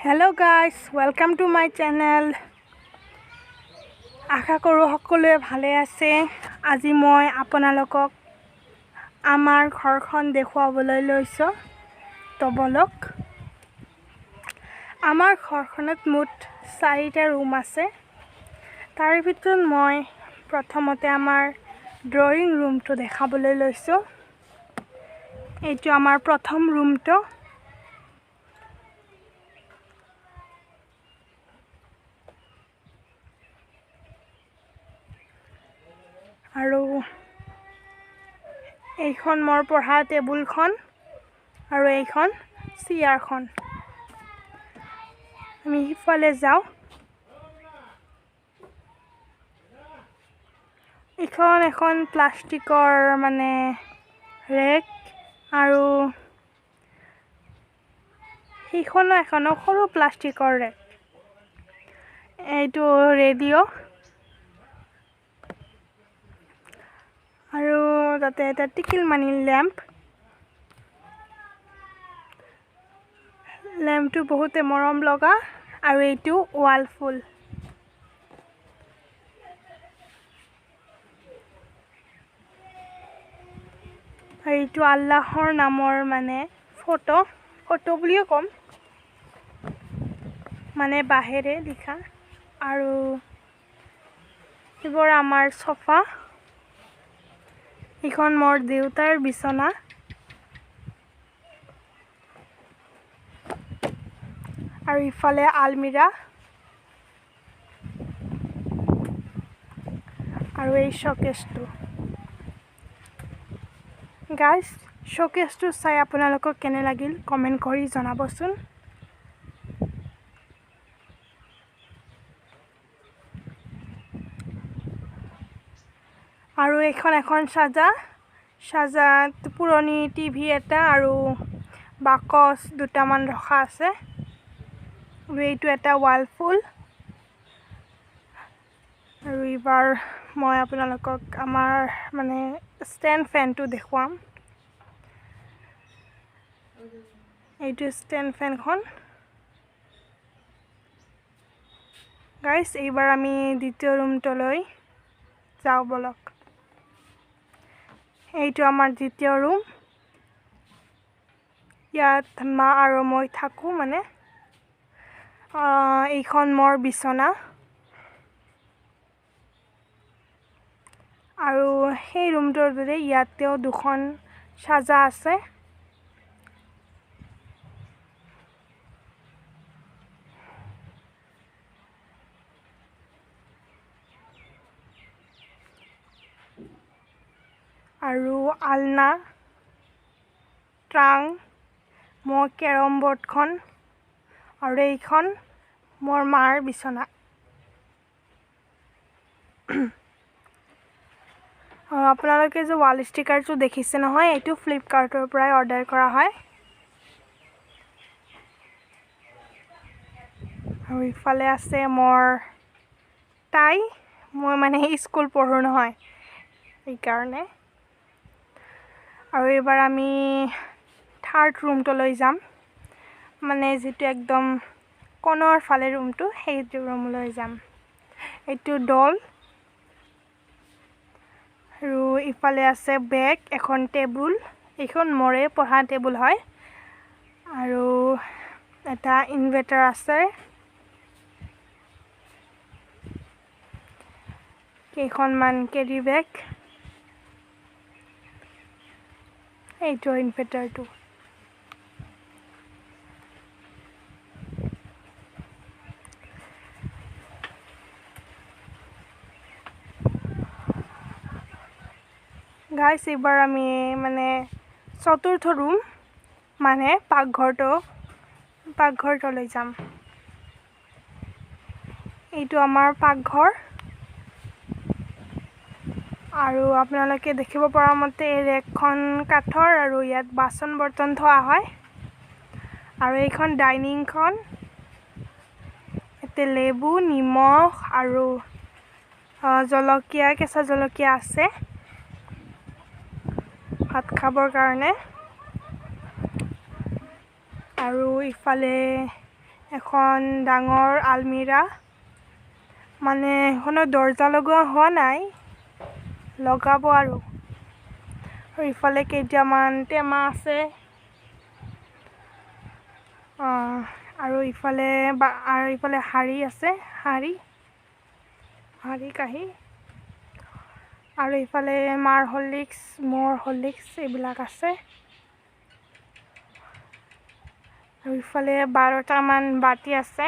Hello guys, welcome to my channel. আশা কৰোঁ সকলোৱে ভালে আছে। আজি মই আপোনালোকক আমাৰ ঘৰখন দেখুৱাবলৈ লৈছোঁ। তো বলক। আমাৰ ঘৰখনত মুঠ 4টা ৰুম আছে। তাৰ ভিতৰত মই প্ৰথমতে আমাৰ ড্ৰয়িং ৰুমটো দেখাবলৈ লৈছোঁ। এইটো আমাৰ প্ৰথম ৰুমটো। আৰু এইখন মোৰ পঢ়া টেবুলখন আৰু এইখন চেয়াৰখন। আমি সিফালে যাওঁ। এখন প্লাষ্টিকৰ মানে ৰেক আৰু সেইখনো সৰু প্লাষ্টিকৰ ৰেক। এইটো ৰেডিঅ' আৰু তাতে এটা টিকিলমানি লেম্পটো বহুতে মৰম লগা আৰু এইটো ৱাল ফুল। আৰু এইটো আল্লাহৰ নামৰ মানে ফটো বুলিও ক'ম, মানে বাহিৰে লিখা। আৰু এইবোৰ আমাৰ সোফা। এইখন মোৰ দেউতাৰ বিছনা। আৰু ইফালে আলমিৰা আৰু এই শোকেছটো। গাইজ, শোকেছটো চাই আপোনালোকক কেনে লাগিল কমেণ্ট কৰি জনাবচোন। আৰু এখন সাজা পুৰণি টিভি এটা আৰু বাকচ দুটামান ৰখা আছে। আৰু এইটো এটা ৱাল ফুল। আৰু এইবাৰ মই আপোনালোকক আমাৰ মানে ষ্টেণ্ড ফেনটো দেখুৱাম। এইটো ষ্টেণ্ড ফেনখন। গাইজ, এইবাৰ আমি দ্বিতীয় ৰুমটোলৈ যাওঁ বলক। এইটো আমাৰ দ্বিতীয় ৰুম। ইয়াত মা আৰু মই থাকোঁ মানে। এইখন মোৰ বিছনা। আৰু সেই ৰুমটোৰ দৰে ইয়াতেও দুখন সাজা আছে। আৰু আলনা, ট্ৰাং, মোৰ কেৰম বৰ্ডখন আৰু এইখন মোৰ মাৰ বিছনা। আপোনালোকে যে ৱাল ষ্টিকাৰটো দেখিছে নহয়, এইটো ফ্লিপকাৰ্টৰ পৰাই অৰ্ডাৰ কৰা হয়। আৰু ইফালে আছে মোৰ টাই। মই মানে স্কুল পঢ়োঁ নহয়, সেইকাৰণে। আৰু এইবাৰ আমি থাৰ্ড ৰুমটোলৈ যাম, মানে যিটো একদম কণৰ ফালে ৰুমটো, সেইটো ৰুমলৈ যাম। এইটো ডল। আৰু ইফালে আছে বেগ, এখন টেবুল। এইখন মোৰে পঢ়া টেবুল হয়। আৰু এটা ইনভাৰ্টাৰ আছে। কেইখনমান কেৰি বেগ। এইটো ইনভাৰ্টাৰটো। গাইজ, এইবাৰ আমি মানে চতুৰ্থ ৰুম মানে পাকঘৰটোলৈ যাম। এইটো আমাৰ পাকঘৰ। আৰু আপোনালোকে দেখিব পৰা মতে এই ৰেকখন কাঠৰ আৰু ইয়াত বাচন বৰ্তন থোৱা হয়। আৰু এইখন ডাইনিংখন। ইয়াতে লেবু, নিমখ আৰু কেঁচা জলকীয়া আছে ভাত খাবৰ কাৰণে। আৰু ইফালে এখন ডাঙৰ আলমিৰা, মানে এখনৰ দৰ্জা লগোৱা হোৱা নাই, লগাব আৰু ইফালে কেইটামান টেমা আছে, আৰু ইফালে শাৰী আছে, শাৰী কাঁহী, আৰু ইফালে মাৰ হৰলিক্স, মোৰ হৰলিক্স এইবিলাক আছে। আৰু ইফালে 12টামান বাতি আছে,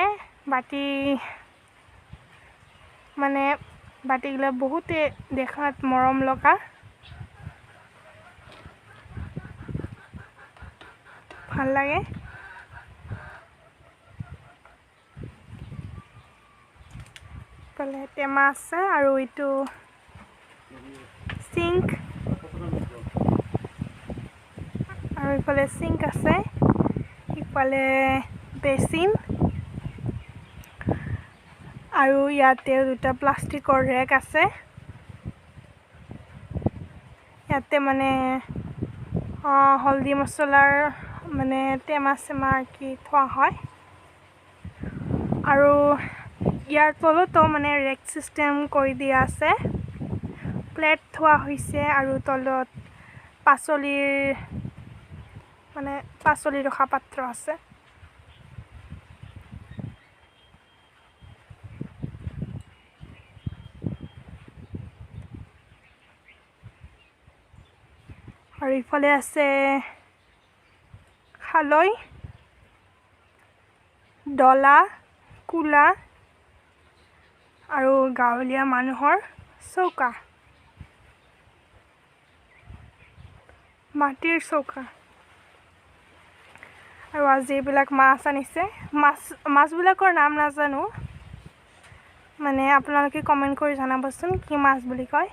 বাতিগিলা বহুতে দেখাত মৰম লগা, ভাল লাগে। ইফালে টেমা আছে আৰু এইটো সিংক, আৰু ইফালে সিংক আছে, ইফালে বেচিন, আৰু ইয়াতে দুটা প্লাষ্টিকৰ ৰেক আছে। ইয়াতে মানে হলদি মছলাৰ মানে টেমা চেমা কি থোৱা হয়। আৰু ইয়াৰ তলতো মানে ৰেক চিষ্টেম কৰি দিয়া আছে, প্লেট থোৱা হৈছে, আৰু তলত পাচলি ৰখা পাত্ৰ আছে। আৰু ইফালে আছে খালৈ, ডলা, কুলা, আৰু গাঁৱলীয়া মানুহৰ চৌকা, মাটিৰ চৌকা। আৰু আজি এইবিলাক মাছ আনিছে, মাছবিলাকৰ নাম নাজানো, মানে আপোনালোকে কমেণ্ট কৰি জনাবচোন কি মাছ বুলি কয়।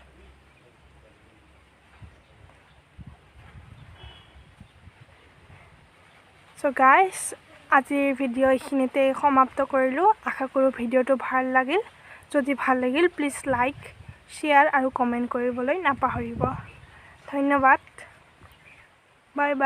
চ' গাইজ, আজিৰ ভিডিঅ' এইখিনিতে সমাপ্ত কৰিলোঁ। আশা কৰোঁ ভিডিঅ'টো ভাল লাগিল। যদি ভাল লাগিল প্লিজ লাইক, শ্বেয়াৰ আৰু কমেণ্ট কৰিবলৈ নাপাহৰিব। ধন্যবাদ, বাই বাই।